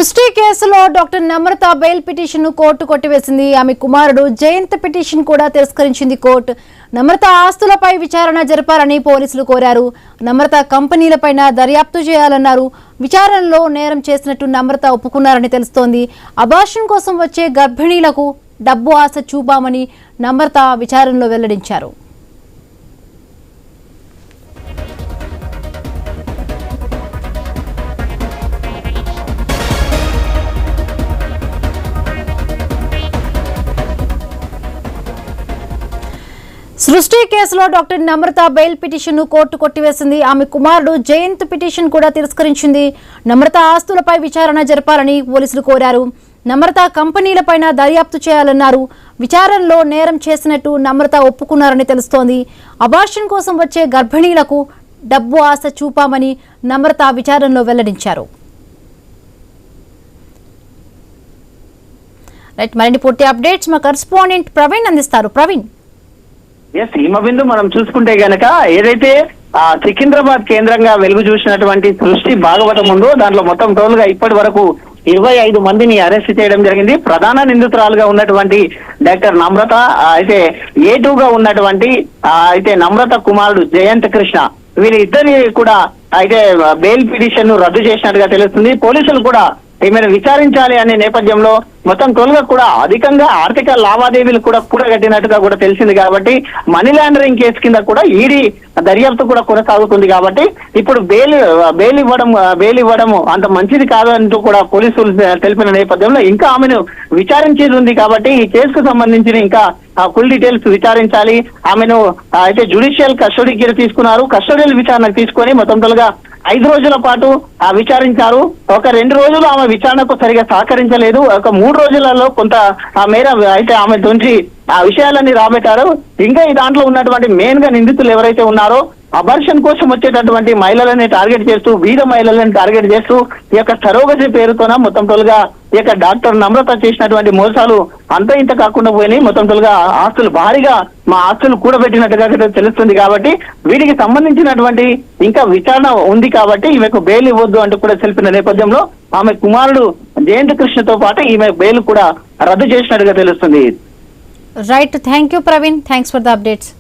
సృష్టి కేసులో డాక్టర్ నమ్రత bail petition court కొట్టివేసింది. ఆమె కుమారుడు జయంత్ పిటిషన్ కూడా తిరస్కరించింది కోర్టు. నమ్రత ఆస్తులపై విచారణ జరపాలని పోలీసులు కోరారు. నమ్రత కంపెనీలపైన దర్యాప్తు చేయాలన్నారు. విచారణలో నేరం చేసినట్టు నమ్రత ఒప్పుకున్నారని తెలుస్తోంది. అబార్షన్ కోసం వచ్చే గర్భిణీలకు డబ్బు ఆశ చూపామని నమ్రత విచారణలో వెల్లడించారు. సృష్టి కేసులో డాక్టర్ నమ్రత బెయిల్ పిటిషన్ కోర్టు కొట్టివేసింది. ఆమె కుమారుడు జయంత్ పిటిషన్ కూడా తిరస్కరించింది. నమ్రత ఆస్తులపై విచారణ జరపాలని పోలీసులు కోరారు. నమ్రత కంపెనీలపైన దర్యాప్తు చేయాలన్నారు. విచారణలో నేరం చేసినట్టు నమ్రత ఒప్పుకున్నారని తెలుస్తోంది. అబార్షన్ కోసం వచ్చే గర్భిణీలకు డబ్బు ఆశ చూపామని నమ్రత విచారణలో వెల్లడించారు. మరిన్ని పూర్తి అప్డేట్స్ మా కరెస్పాండెంట్ ప్రవీణ్ అందిస్తారు. ప్రవీణ్. హిమబిందు మనం చూసుకుంటే గనక ఏదైతే సికింద్రాబాద్ కేంద్రంగా వెలుగు చూసినటువంటి సృష్టి భాగవతం ఉందో దాంట్లో మొత్తం టోల్ గా ఇప్పటి వరకు 25 మందిని అరెస్ట్ చేయడం జరిగింది. ప్రధాన నిందితురాలుగా ఉన్నటువంటి డాక్టర్ నమ్రత అయితే A2గా ఉన్నటువంటి అయితే నమ్రత కుమారుడు జయంత్ కృష్ణ వీళ్ళిద్దరిని కూడా అయితే బెయిల్ పిటిషన్ ను రద్దు చేసినట్టుగా తెలుస్తుంది. పోలీసులు కూడా ఈమెను విచారించాలి అనే నేపథ్యంలో మొత్తం టోల్గా కూడా అధికంగా ఆర్థిక లావాదేవీలు కూడా కూడగట్టినట్టుగా కూడా తెలిసింది. కాబట్టి మనీ లాండరింగ్ కేసు కింద కూడా ఈడీ దర్యాప్తు కూడా కొనసాగుతుంది. కాబట్టి ఇప్పుడు బెయిల్ ఇవ్వడం అంత మంచిది కాదు అంటూ కూడా పోలీసులు తెలిపిన నేపథ్యంలో ఇంకా ఆమెను విచారించేది ఉంది. కాబట్టి ఈ కేసుకు సంబంధించిన ఇంకా ఫుల్ డీటెయిల్స్ విచారించాలి. ఆమెను అయితే జ్యుడిషియల్ కస్టడీకి తీసుకున్నారు. కస్టడియల్ విచారణకు తీసుకొని మొత్తం టోల్గా 5 రోజుల పాటు విచారించారు. ఒక 2 రోజులు ఆమె విచారణకు సరిగా సహకరించలేదు. ఒక 3 రోజులలో కొంత మేర అయితే ఆమె నుంచి ఆ విషయాలన్నీ రాబెట్టారు. ఇంకా ఈ దాంట్లో ఉన్నటువంటి మెయిన్ గా నిందితులు ఎవరైతే ఉన్నారో అబార్షన్ కోసం వచ్చేటటువంటి మహిళలని టార్గెట్ చేస్తూ బీద మహిళలను టార్గెట్ చేస్తూ ఈ యొక్క సరోగసి పేరుతోన మొత్తం టోల్గా ఈ యొక్క డాక్టర్ నమ్రత చేసినటువంటి మోసాలు అంత ఇంత కాకుండా పోయినాయి. మొత్తం టోల్గా ఆస్తులు భారీగా మా ఆస్తులు కూడబెట్టినట్టుగా తెలుస్తుంది. కాబట్టి వీటికి సంబంధించినటువంటి ఇంకా విచారణ ఉంది. కాబట్టి ఈమెకు బెయిల్ ఇవ్వద్దు అంటూ కూడా తెలిపిన నేపథ్యంలో ఆమె కుమారుడు జయంత్ కృష్ణతో పాటు ఈమె బెయిల్ కూడా రద్దు చేసినట్టుగా తెలుస్తుంది. Right, thank you Praveen, thanks for the updates.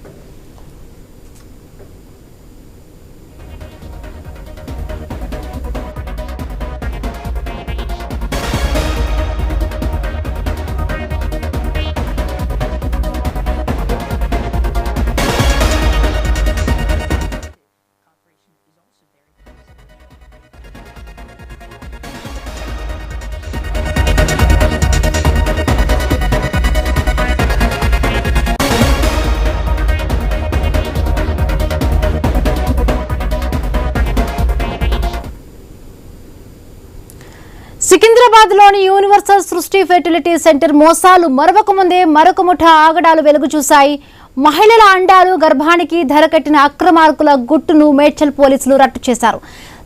Secunderabad లోని యూనివర్సల్ సృష్టి ఫెర్టిలిటీ సెంటర్ మోసాలు మరొక ముందే మరొక ముఠా ఆగడాలు వెలుగు చూశాయి. మహిళల అండాలు గర్భానికి ధర కట్టిన అక్రమార్కుల గుట్టును మేడ్చల్ పోలీసులు రట్టు చేశారు.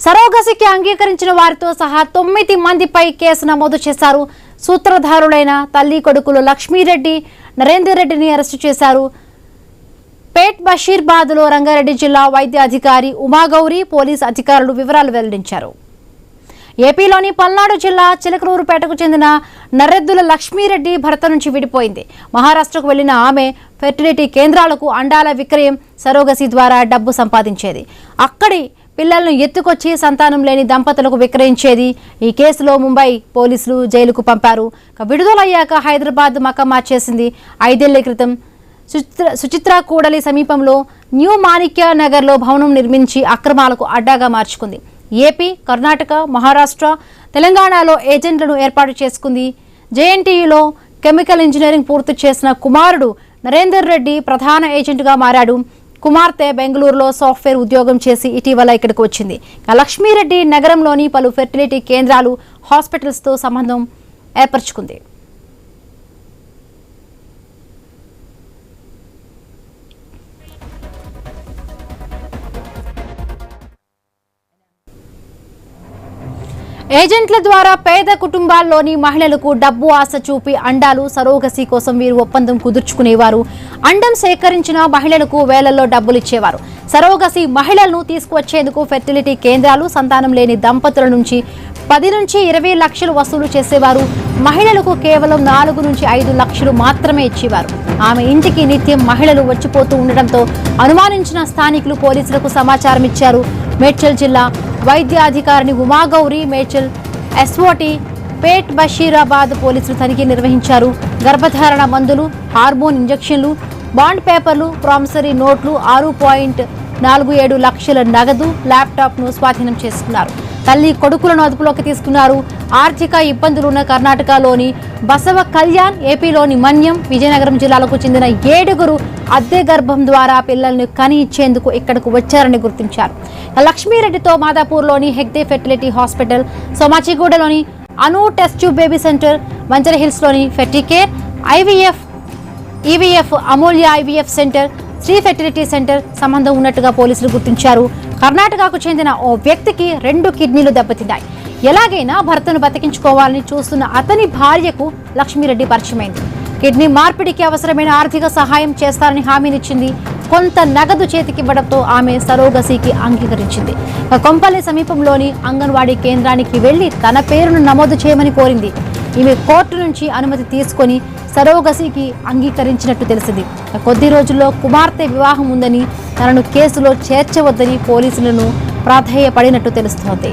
సరోగసికి అంగీకరించిన వారితో సహా 9 మందిపై కేసు నమోదు చేశారు. సూత్రధారులైన తల్లి కొడుకులు లక్ష్మీరెడ్డి, నరేందర్ రెడ్డిని అరెస్టు చేశారు. పేట్ బషీర్బాద్ లో రంగారెడ్డి జిల్లా వైద్య అధికారి ఉమాగౌరి, పోలీసు అధికారులు వివరాలు వెల్లడించారు. ఏపీలోని పల్నాడు జిల్లా చిలకలూరుపేటకు చెందిన నర్రెద్దుల లక్ష్మీరెడ్డి భర్త నుంచి విడిపోయింది. మహారాష్ట్రకు వెళ్లిన ఆమె ఫెర్టిలిటీ కేంద్రాలకు అండాల విక్రయం, సరోగసి ద్వారా డబ్బు సంపాదించేది. అక్కడి పిల్లలను ఎత్తుకొచ్చి సంతానం లేని దంపతులకు విక్రయించేది. ఈ కేసులో ముంబై పోలీసులు జైలుకు పంపారు. విడుదలయ్యాక హైదరాబాద్ మకమ్మా చేసింది. 5 ఏళ్ల క్రితం సుచిత్ర కూడలి సమీపంలో న్యూ మాణిక్య నగర్లో భవనం నిర్మించి అక్రమాలకు అడ్డాగా మార్చుకుంది. ఏపీ, కర్ణాటక, మహారాష్ట్ర, తెలంగాణలో ఏజెంట్లను ఏర్పాటు చేసుకుంది. జేఎన్టీయూలో కెమికల్ ఇంజనీరింగ్ పూర్తి చేసిన కుమారుడు నరేందర్ రెడ్డి ప్రధాన ఏజెంట్గా మారాడు. కుమార్తె బెంగళూరులో సాఫ్ట్వేర్ ఉద్యోగం చేసి ఇటీవల ఇక్కడికి వచ్చింది. లక్ష్మీరెడ్డి నగరంలోని పలు ఫెర్టిలిటీ కేంద్రాలు, హాస్పిటల్స్తో సంబంధం ఏర్పరచుకుంది. ఏజెంట్ల ద్వారా పేద కుటుంబాల్లోని మహిళలకు డబ్బు ఆశ చూపి అండాలు, సరోగసి కోసం వీరు ఒప్పందం కుదుర్చుకునేవారు. అండం సేకరించిన మహిళలకు వేలల్లో డబ్బులు ఇచ్చేవారు. సరోగసి మహిళలను తీసుకువచ్చేందుకు ఫెర్టిలిటీ కేంద్రాలు, సంతానం లేని దంపతుల నుంచి 10 నుంచి 20 లక్షలు వసూలు చేసేవారు. మహిళలకు కేవలం 4 నుంచి 5 లక్షలు మాత్రమే ఇచ్చేవారు. ఆమె ఇంటికి నిత్యం మహిళలు వచ్చిపోతూ ఉండడంతో అనుమానించిన స్థానికులు పోలీసులకు సమాచారం ఇచ్చారు. మేడ్చల్ జిల్లా వైద్యాధికారిని ఉమాగౌరి, మేడ్చల్ ఎస్ఓటి పేట్ బషీరాబాద్ పోలీసులు తనిఖీ నిర్వహించారు. గర్భధారణ మందులు, హార్మోన్ ఇంజెక్షన్లు, బాండ్ పేపర్లు, ప్రామిసరీ నోట్లు, 6.47 లక్షల నగదు, ల్యాప్టాప్ను స్వాధీనం చేసుకున్నారు. తల్లి కొడుకులను అదుపులోకి తీసుకున్నారు. ఆర్థిక ఇబ్బందులున్న కర్ణాటకలోని బసవ కళ్యాణ్, ఏపీలోని మన్యం, విజయనగరం జిల్లాలకు చెందిన 7 అద్దె గర్భం ద్వారా పిల్లల్ని కని ఇచ్చేందుకు ఇక్కడకు వచ్చారని గుర్తించారు. లక్ష్మీరెడ్డితో మాదాపూర్లోని హెగ్డే ఫెర్టిలిటీ హాస్పిటల్, సోమాచిగూడలోని Anu test tube baby centre, Banjara హిల్స్లోని Ferticare, IVF Amulya IVF centre, Shri fertility centre సంబంధం ఉన్నట్టుగా పోలీసులు గుర్తించారు. కర్ణాటకకు చెందిన ఓ వ్యక్తికి 2 కిడ్నీలు దెబ్బతిన్నాయి. ఎలాగైనా భర్తను బతికించుకోవాలని చూస్తున్న అతని భార్యకు లక్ష్మీరెడ్డి పరిచయమైంది. కిడ్నీ మార్పిడికి అవసరమైన ఆర్థిక సహాయం చేస్తారని హామీనిచ్చింది. కొంత నగదు చేతికివ్వడంతో ఆమె సరోగసీకి అంగీకరించింది. కొంపల్లి సమీపంలోని అంగన్వాడీ కేంద్రానికి వెళ్లి తన పేరును నమోదు చేయమని కోరింది. ఈమె కోర్టు నుంచి అనుమతి తీసుకొని సరోగసీకి అంగీకరించినట్టు తెలిసింది. కొద్ది రోజుల్లో కుమార్తె వివాహం ఉందని, తనను కేసులో చేర్చవద్దని పోలీసులను ప్రాధేయపడినట్టు తెలుస్తోంది.